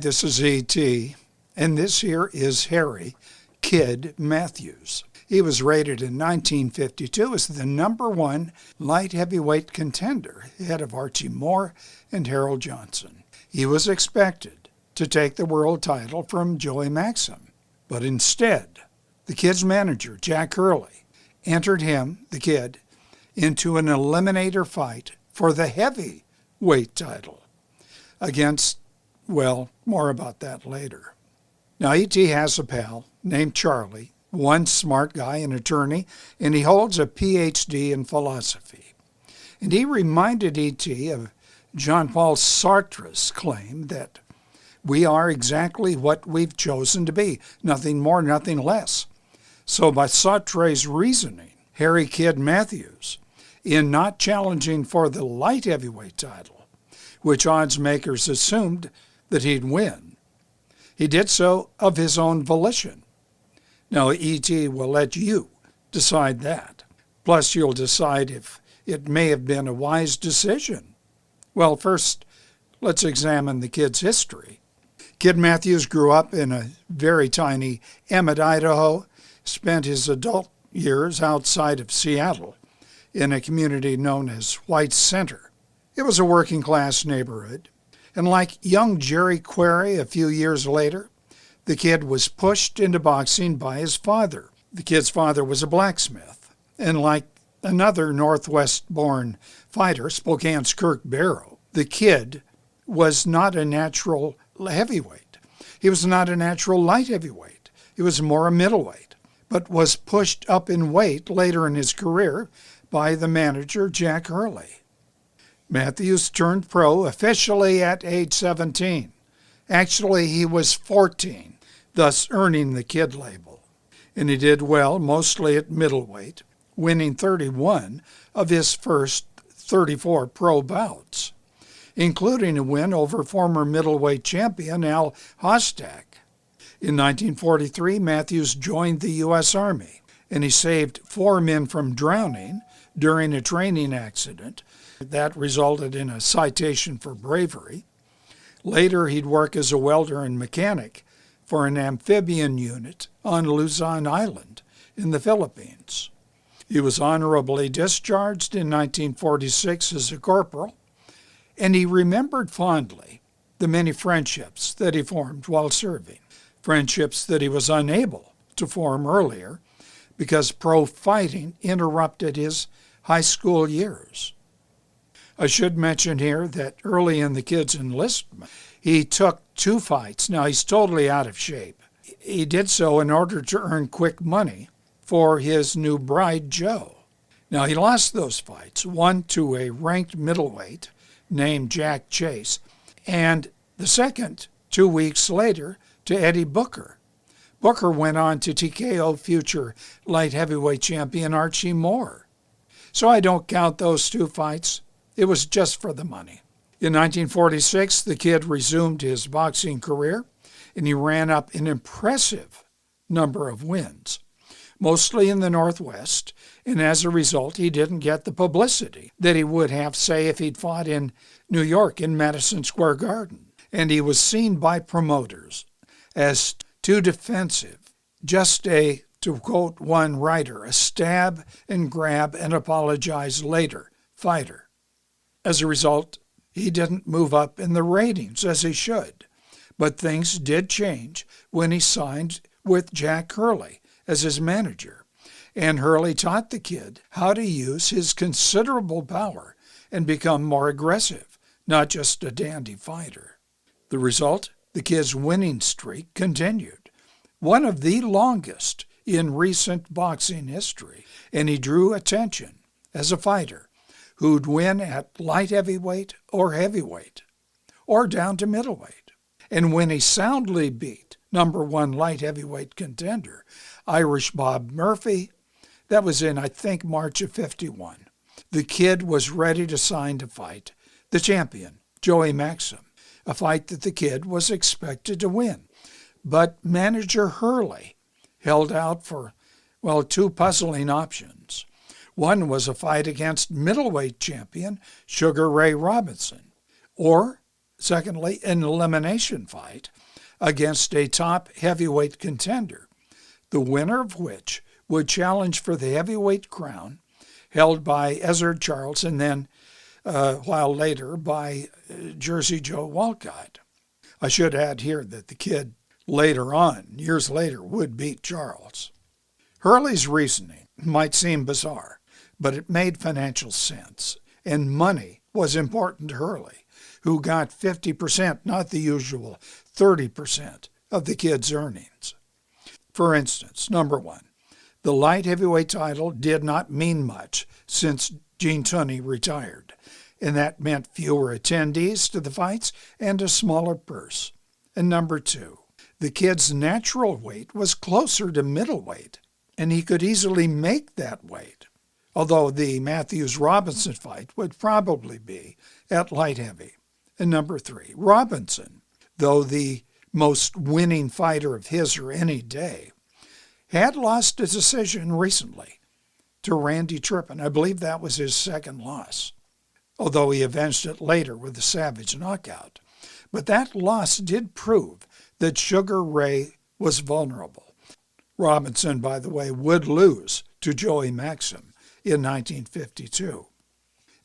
This is E.T., and this here is Harry Kid Matthews. He was rated in 1952 as the #1 light heavyweight contender, ahead of Archie Moore and Harold Johnson. He was expected to take the world title from Joey Maxim, but instead, the Kid's manager, Jack Hurley, entered him, the Kid, into an eliminator fight for the heavyweight title against, well, more about that later. Now, E.T. has a pal named Charlie, one smart guy, an attorney, and he holds a Ph.D. in philosophy. And he reminded E.T. of Jean-Paul Sartre's claim that we are exactly what we've chosen to be, nothing more, nothing less. So by Sartre's reasoning, Harry Kid Matthews, in not challenging for the light heavyweight title, which odds makers assumed that he'd win, he did so of his own volition. Now, E.T. will let you decide that. Plus, you'll decide if it may have been a wise decision. Well, first, let's examine the Kid's history. Kid Matthews grew up in a very tiny Emmett, Idaho, spent his adult years outside of Seattle in a community known as White Center. It was a working-class neighborhood, and like young Jerry Query a few years later, the Kid was pushed into boxing by his father. The Kid's father was a blacksmith, and like another Northwest-born fighter, Spokane's Kirk Barrow, the Kid was not a natural heavyweight. He was not a natural light heavyweight. He was more a middleweight, but was pushed up in weight later in his career by the manager, Jack Hurley. Matthews turned pro officially at age 17. Actually, he was 14, thus earning the Kid label. And he did well, mostly at middleweight, winning 31 of his first 34 pro bouts, including a win over former middleweight champion Al Hostak. In 1943, Matthews joined the U.S. Army, and he saved 4 men from drowning during a training accident that resulted in a citation for bravery. Later, he'd work as a welder and mechanic for an amphibian unit on Luzon Island in the Philippines. He was honorably discharged in 1946 as a corporal, and he remembered fondly the many friendships that he formed while serving, friendships that he was unable to form earlier because pro fighting interrupted his high school years. I should mention here that early in the Kid's enlistment, he took 2 fights. Now, he's totally out of shape. He did so in order to earn quick money for his new bride, Jo. Now, he lost those fights, one to a ranked middleweight named Jack Chase, and the second 2 weeks later to Eddie Booker. Booker went on to TKO future light heavyweight champion Archie Moore. So I don't count those 2 fights. It was just for the money. In 1946, the Kid resumed his boxing career, and he ran up an impressive number of wins, mostly in the Northwest, and as a result, he didn't get the publicity that he would have, say, if he'd fought in New York in Madison Square Garden. And he was seen by promoters as too defensive, just a, to quote one writer, a stab and grab and apologize later fighter. As a result, he didn't move up in the ratings as he should. But things did change when he signed with Jack Hurley as his manager. And Hurley taught the Kid how to use his considerable power and become more aggressive, not just a dandy fighter. The result, the Kid's winning streak continued, one of the longest in recent boxing history, and he drew attention as a fighter who'd win at light heavyweight or heavyweight, or down to middleweight. And when he soundly beat #1 light heavyweight contender, Irish Bob Murphy, that was in, I think, March of '51, the Kid was ready to sign to fight the champion, Joey Maxim, a fight that the Kid was expected to win. But manager Hurley held out for, well, 2 puzzling options. One was a fight against middleweight champion Sugar Ray Robinson, or Secondly, an elimination fight against a top heavyweight contender, the winner of which would challenge for the heavyweight crown held by Ezzard Charles and then, a while later, by Jersey Joe Walcott. I should add here that the Kid later on, years later, would beat Charles. Hurley's reasoning might seem bizarre, but it made financial sense, and money was important to Hurley, who got 50%, not the usual 30% of the Kid's earnings. For instance, number one, the light heavyweight title did not mean much since Gene Tunney retired, and that meant fewer attendees to the fights and a smaller purse. And number two, the Kid's natural weight was closer to middleweight, and he could easily make that weight, although the Matthews-Robinson fight would probably be at light heavy. And number three, Robinson, though the most winning fighter of his or any day, had lost a decision recently to Randy Turpin. I believe that was his second loss, although he avenged it later with a savage knockout. But that loss did prove that Sugar Ray was vulnerable. Robinson, by the way, would lose to Joey Maxim in 1952.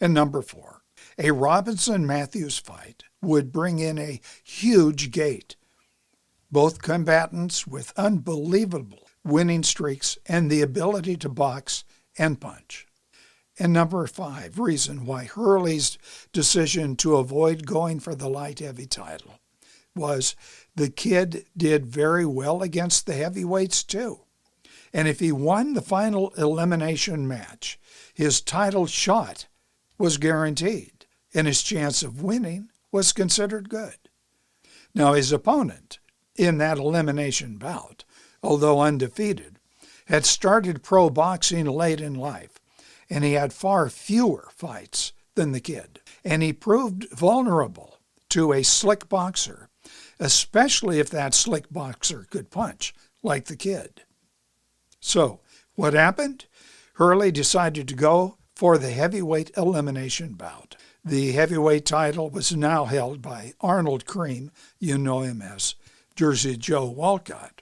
And number four, a Robinson-Matthews fight would bring in a huge gate, both combatants with unbelievable winning streaks and the ability to box and punch. And number five, reason why Hurley's decision to avoid going for the light heavy title was the Kid did very well against the heavyweights too. And if he won the final elimination match, his title shot was guaranteed, and his chance of winning was considered good. Now, his opponent in that elimination bout, although undefeated, had started pro boxing late in life, and he had far fewer fights than the Kid. And he proved vulnerable to a slick boxer, especially if that slick boxer could punch like the Kid. So, what happened? Hurley decided to go for the heavyweight elimination bout. The heavyweight title was now held by Arnold Cream, you know him as Jersey Joe Walcott.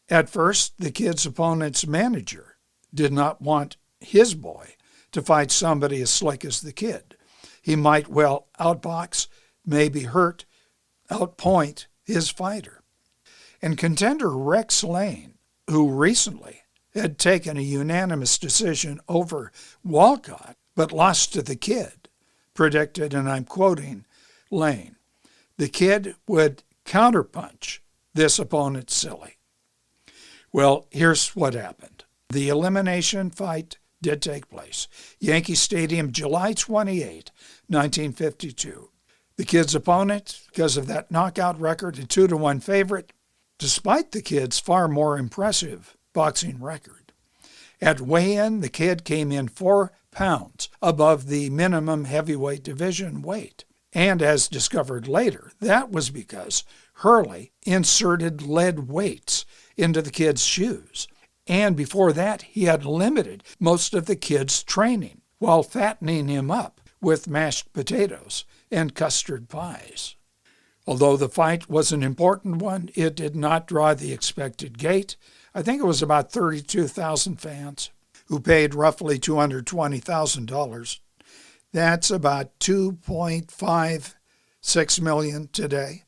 At first, the Kid's opponent's manager did not want his boy to fight somebody as slick as the Kid. He might well outbox, maybe hurt, outpoint his fighter. And contender Rex Lane, who recently had taken a unanimous decision over Walcott but lost to the Kid, predicted, and I'm quoting Lane, the Kid would counterpunch this opponent silly. Well, here's what happened. The elimination fight did take place. Yankee Stadium, July 28, 1952. The Kid's opponent, because of that knockout record, a 2-1 favorite, despite the Kid's far more impressive boxing record. At weigh-in, the Kid came in 4 pounds above the minimum heavyweight division weight. And as discovered later, that was because Hurley inserted lead weights into the Kid's shoes. And before that, he had limited most of the Kid's training while fattening him up with mashed potatoes and custard pies. Although the fight was an important one, it did not draw the expected gate. I think it was about 32,000 fans who paid roughly $220,000. That's about $2.56 million today.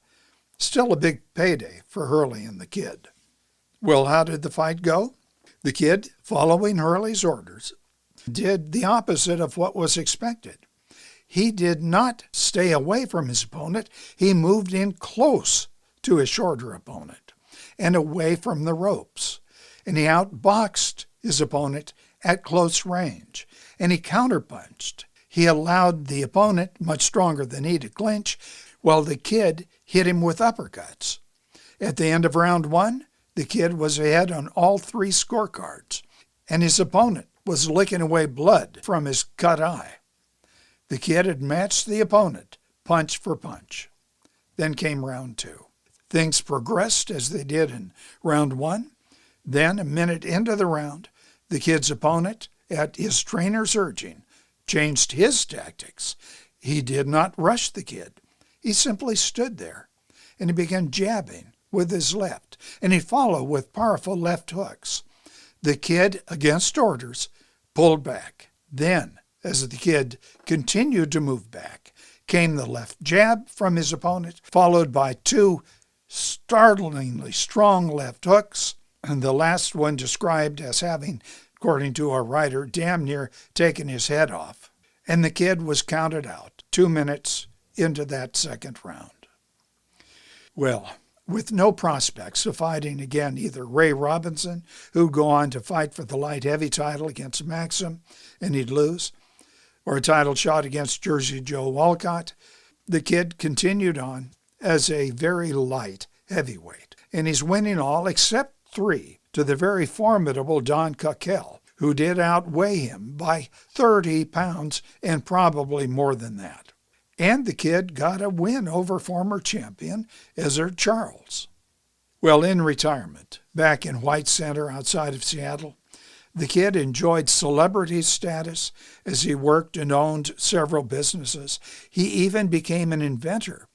Still a big payday for Hurley and the Kid. Well, how did the fight go? The Kid, following Hurley's orders, did the opposite of what was expected. He did not stay away from his opponent. He moved in close to his shorter opponent and away from the ropes. And he outboxed his opponent at close range. And he counterpunched. He allowed the opponent, much stronger than he, to clinch, while the Kid hit him with uppercuts. At the end of round 1, the Kid was ahead on all 3 scorecards, and his opponent was licking away blood from his cut eye. The Kid had matched the opponent, punch for punch. Then came round 2. Things progressed as they did in round 1. Then, a minute into the round, the Kid's opponent, at his trainer's urging, changed his tactics. He did not rush the Kid. He simply stood there, and he began jabbing with his left, and he'd follow with powerful left hooks. The kid, against orders, pulled back. Then, as the kid continued to move back, came the left jab from his opponent, followed by 2 startlingly strong left hooks, and the last one described as having, according to our writer, damn near taken his head off. And the kid was counted out 2 minutes into that second round. Well, with no prospects of fighting again either Ray Robinson, who'd go on to fight for the light heavy title against Maxim, and he'd lose, or a title shot against Jersey Joe Walcott, the kid continued on as a very light heavyweight. And he's winning all except 3 to the very formidable Don Cockell, who did outweigh him by 30 pounds and probably more than that. And the kid got a win over former champion Ezzard Charles. Well, in retirement, back in White Center outside of Seattle, the kid enjoyed celebrity status as he worked and owned several businesses. He even became an inventor,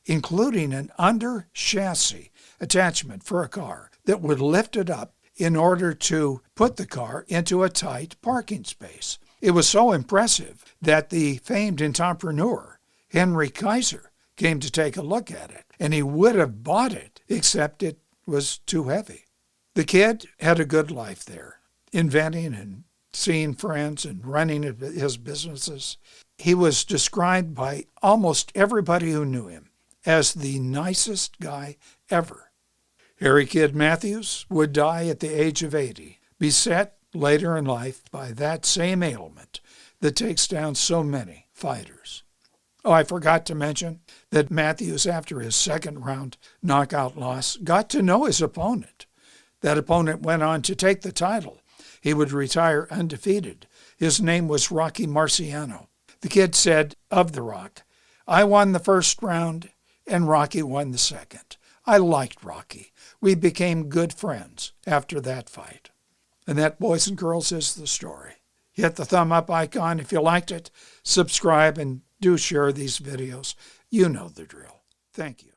including an under-chassis attachment for a car that would lift it up in order to put the car into a tight parking space. It was so impressive that the famed entrepreneur, Henry Kaiser, came to take a look at it, and he would have bought it, except it was too heavy. The kid had a good life there, inventing and seeing friends and running his businesses. He was described by almost everybody who knew him as the nicest guy ever. Harry Kid Matthews would die at the age of 80, beset later in life by that same ailment that takes down so many fighters. Oh, I forgot to mention that Matthews, after his second round knockout loss, got to know his opponent. That opponent went on to take the title. He would retire undefeated. His name was Rocky Marciano. The kid said of The Rock, "I won the first round and Rocky won the second. I liked Rocky. We became good friends after that fight." And that, boys and girls, is the story. Hit the thumb up icon if you liked it. Subscribe and do share these videos. You know the drill. Thank you.